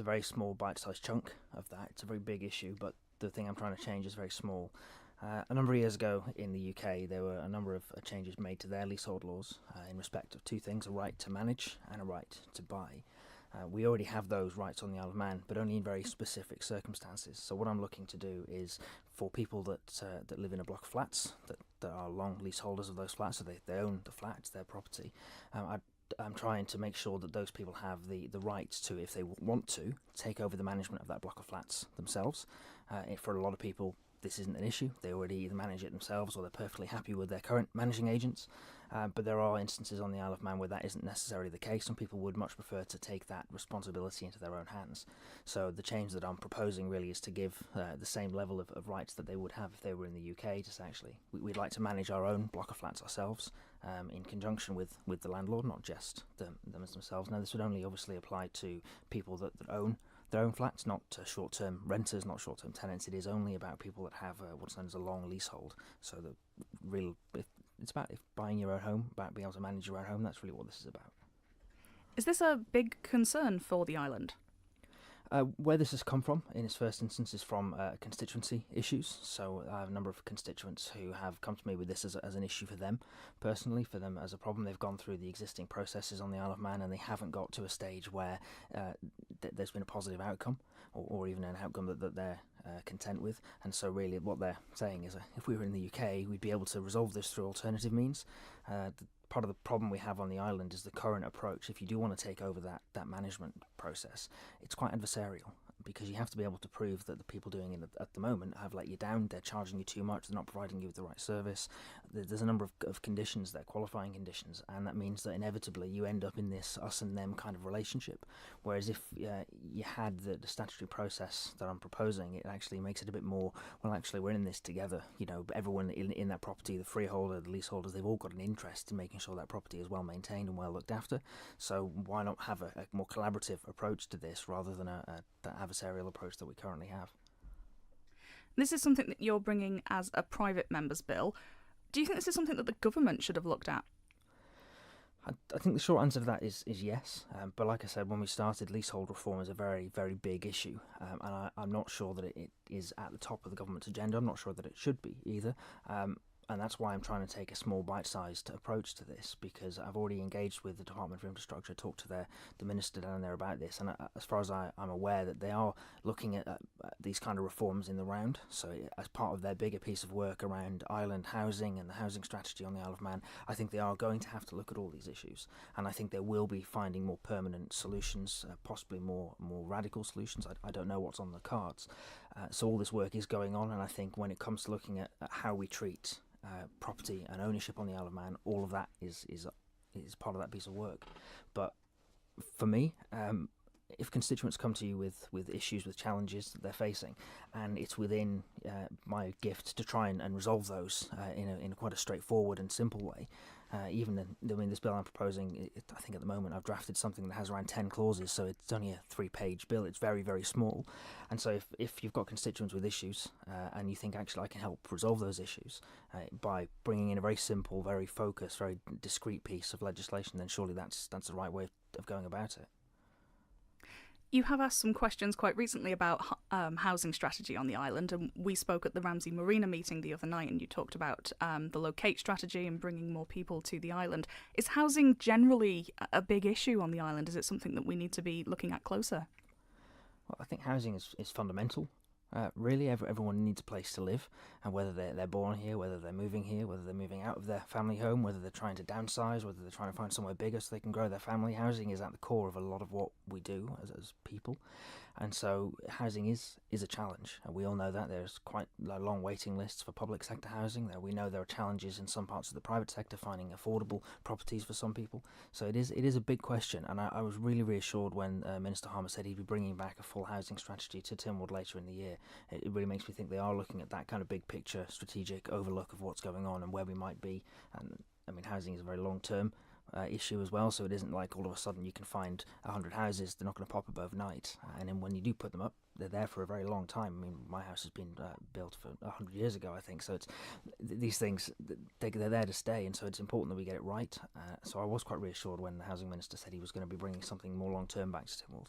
a very small bite-sized chunk of that. It's a very big issue, but the thing I'm trying to change is very small. A number of years ago in the UK, there were a number of changes made to their leasehold laws in respect of two things: a right to manage and a right to buy. We already have those rights on the Isle of Man, but only in very specific circumstances. So what I'm looking to do is for people that live in a block of flats, that are long leaseholders of those flats, so they own the flat, it's their property. I'm trying to make sure that those people have the right to, if they want to, take over the management of that block of flats themselves. For a lot of people, this isn't an issue. They already either manage it themselves or they're perfectly happy with their current managing agents. But there are instances on the Isle of Man where that isn't necessarily the case. Some people would much prefer to take that responsibility into their own hands. So the change that I'm proposing really is to give the same level of rights that they would have if they were in the UK. Just actually, we'd like to manage our own block of flats ourselves in conjunction with the landlord, not just them themselves. Now, this would only obviously apply to people that own their own flats, not short-term renters, not short-term tenants. It is only about people that have what's known as a long leasehold. So it's about buying your own home, about being able to manage your own home. That's really what this is about. Is this a big concern for the island? Where this has come from, in its first instance, is from constituency issues. So I have a number of constituents who have come to me with this as an issue for them, personally, for them as a problem. They've gone through the existing processes on the Isle of Man and they haven't got to a stage where there's been a positive outcome or even an outcome that they're content with. And so really what they're saying is if we were in the UK, we'd be able to resolve this through alternative means. Part of the problem we have on the island is the current approach. If you do want to take over that management process, it's quite adversarial because you have to be able to prove that the people doing it at the moment have let you down, they're charging you too much, they're not providing you with the right service. There's a number of conditions there, qualifying conditions, and that means that inevitably you end up in this us and them kind of relationship. Whereas if you had the statutory process that I'm proposing, it actually makes it a bit more, well, actually we're in this together. You know, everyone in that property, the freeholder, the leaseholders, they've all got an interest in making sure that property is well maintained and well looked after. So why not have a more collaborative approach to this rather than that adversarial approach that we currently have? This is something that you're bringing as a private member's bill. Do you think this is something that the government should have looked at? I think the short answer to that is yes. But like I said, when we started, leasehold reform is a very, very big issue. And I'm not sure that it is at the top of the government's agenda. I'm not sure that it should be either. And that's why I'm trying to take a small bite-sized approach to this, because I've already engaged with the Department for Infrastructure, talked to the minister down there about this, and as far as I'm aware, that they are looking at these kind of reforms in the round. So as part of their bigger piece of work around island housing and the housing strategy on the Isle of Man, I think they are going to have to look at all these issues, and I think they will be finding more permanent solutions, possibly more radical solutions. I don't know what's on the cards. So all this work is going on, and I think when it comes to looking at how we treat property and ownership on the Isle of Man, all of that is part of that piece of work. But for me, if constituents come to you with issues, with challenges that they're facing, and it's within my gift to try and resolve those in quite a straightforward and simple way. This bill I'm proposing, I think at the moment I've drafted something that has around 10 clauses, so it's only a 3-page bill. It's very, very small. And so if you've got constituents with issues and you think actually I can help resolve those issues by bringing in a very simple, very focused, very discrete piece of legislation, then surely that's the right way of going about it. You have asked some questions quite recently about housing strategy on the island, and we spoke at the Ramsey Marina meeting the other night, and you talked about the locate strategy and bringing more people to the island. Is housing generally a big issue on the island? Is it something that we need to be looking at closer? Well, I think housing is fundamental. Really, everyone needs a place to live, and whether they're born here, whether they're moving here, whether they're moving out of their family home, whether they're trying to downsize, whether they're trying to find somewhere bigger so they can grow their family, housing is at the core of a lot of what we do as people. And so housing is a challenge. We all know that. There's quite long waiting lists for public sector housing. We know there are challenges in some parts of the private sector finding affordable properties for some people. So it is a big question, and I was really reassured when Minister Harmer said he'd be bringing back a full housing strategy to Tynwald later in the year. It really makes me think they are looking at that kind of big picture, strategic overlook of what's going on and where we might be. And I mean, housing is a very long-term issue as well, so it isn't like all of a sudden you can find 100 houses. They're not going to pop up overnight, and then when you do put them up, they're there for a very long time. I mean, my house has been built for 100 years ago, I think, so it's these things, they're there to stay, and so it's important that we get it right. So I was quite reassured when the housing minister said he was going to be bringing something more long-term back to Tynwald.